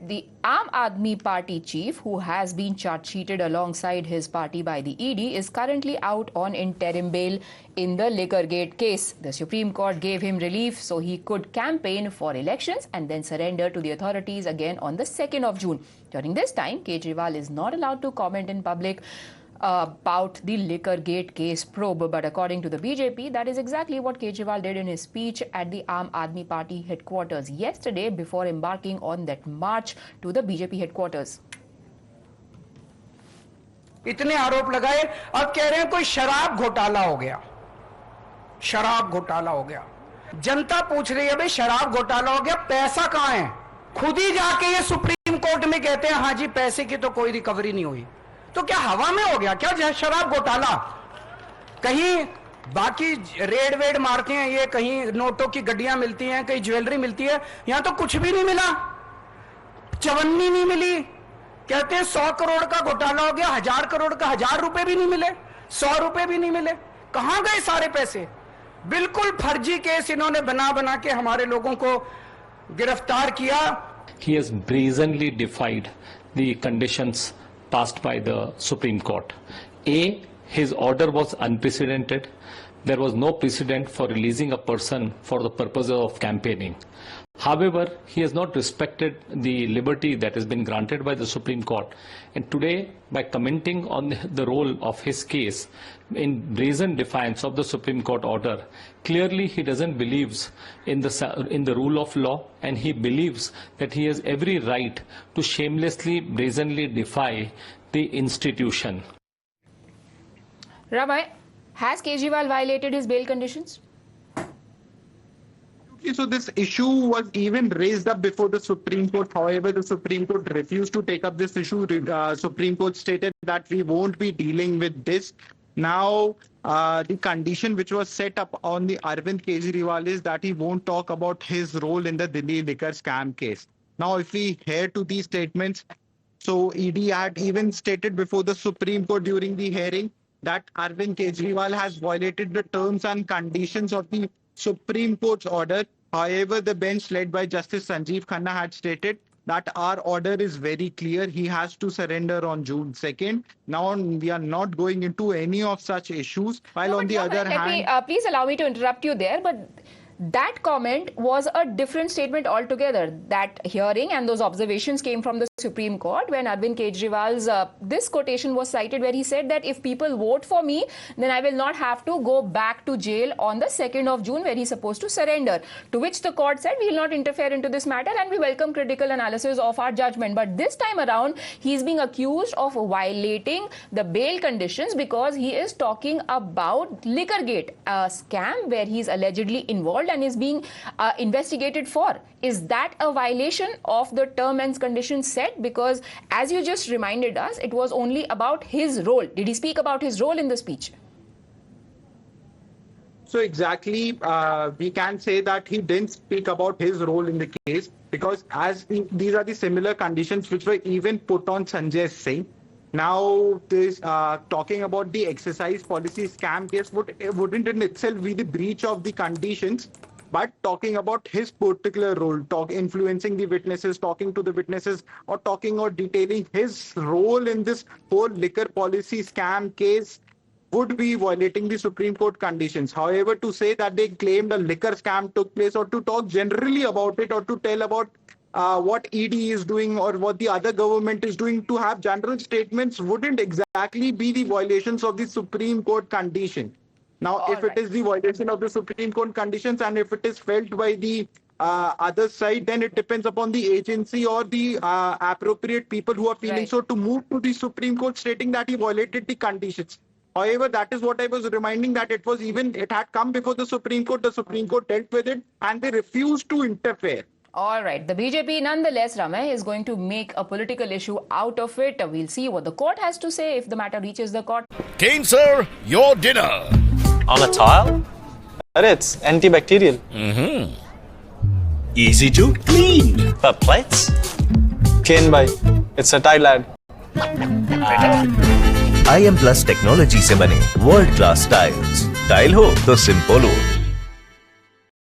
The Aam Aadmi Party chief, who has been charge-sheeted alongside his party by the ED, is currently out on interim bail in the Liquorgate case. The Supreme Court gave him relief so he could campaign for elections and then surrender to the authorities again on the 2nd of June. During this time, Kejriwal is not allowed to comment in public about the Liquorgate case probe. But according to the BJP, that is exactly what Kejriwal did in his speech at the Aam Aadmi Party headquarters yesterday before embarking on that march to the BJP headquarters. इतने आरोप लगाए, अब कह रहे हैं कोई शराब घोटाला हो गया। शराब घोटाला हो गया। जनता पूछ रही है भाई शराब घोटाला हो गया, पैसा कहां है? खुद ही जाके ये सुप्रीम कोर्ट में कहते हैं हां जी पैसे की तो कोई रिकवरी नहीं हुई। तो क्या हवा में हो गया क्या शराब घोटाला? कहीं बाकी रेड वेड मारते हैं ये, कहीं नोटों की गड्डियां मिलती हैं, कहीं ज्वेलरी मिलती है, यहां तो कुछ भी नहीं मिला, चवन्नी नहीं मिली। कहते हैं 100 करोड़ का घोटाला हो गया, 1000 करोड़ का 1000 रुपए भी नहीं मिले, 100 रुपए भी नहीं मिले। कहां गए सारे पैसे? बिल्कुल फर्जी केस इन्होंने बना के हमारे लोगों को गिरफ्तार किया। He has brazenly defied the conditions passed by the Supreme Court. A, his order was unprecedented. There was no precedent for releasing a person for the purpose of campaigning. However, he has not respected the liberty that has been granted by the Supreme Court. And today, by commenting on the role of his case in brazen defiance of the Supreme Court order, clearly he doesn't believe in the rule of law, and he believes that he has every right to shamelessly, brazenly defy the institution. Ramay, has Kejriwal violated his bail conditions? So this issue was even raised up before the Supreme Court. However, the Supreme Court refused to take up this issue. Supreme Court stated that we won't be dealing with this. Now, the condition which was set up on the Arvind Kejriwal is that he won't talk about his role in the Delhi liquor scam case. Now, if we hear to these statements, so ED had even stated before the Supreme Court during the hearing that Arvind Kejriwal has violated the terms and conditions of the Supreme Court's order. However, the bench led by Justice Sanjeev Khanna had stated that our order is very clear. He has to surrender on June 2nd. Now, we are not going into any of such issues. While on the other hand... please allow me to interrupt you there, but that comment was a different statement altogether. That hearing and those observations came from the Supreme Court when Arvind Kejriwal's this quotation was cited where he said that if people vote for me, then I will not have to go back to jail on the 2nd of June where he's supposed to surrender. To which the court said we will not interfere into this matter and we welcome critical analysis of our judgment. But this time around, he's being accused of violating the bail conditions because he is talking about Liquorgate, a scam where he's allegedly involved and is being investigated for. Is that a violation of the term and conditions set? Because as you just reminded us, it was only about his role. Did he speak about his role in the speech? So exactly, we can say that he didn't speak about his role in the case because these are the similar conditions which were even put on Sanjay Singh. Now, this talking about the exercise policy scam case wouldn't in itself be the breach of the conditions, but talking about his particular role, influencing the witnesses, talking to the witnesses, or talking or detailing his role in this whole liquor policy scam case would be violating the Supreme Court conditions. However, to say that they claimed a liquor scam took place or to talk generally about it or to tell about what ED is doing or what the other government is doing, to have general statements wouldn't exactly be the violations of the Supreme Court condition. Now, if it is the violation of the Supreme Court conditions and if it is felt by the other side, then it depends upon the agency or the appropriate people who are feeling so to move to the Supreme Court stating that he violated the conditions. However, that is what I was reminding, that it had come before the Supreme Court dealt with it and they refused to interfere. All right. The BJP, nonetheless, Ramay, is going to make a political issue out of it. We'll see what the court has to say if the matter reaches the court. Kane, sir, your dinner. On a tile? It's antibacterial. Easy to clean. But plates? Kane bhai, it's a tile lad. IM Plus technology से बने world class tiles. Tile हो तो simple हो।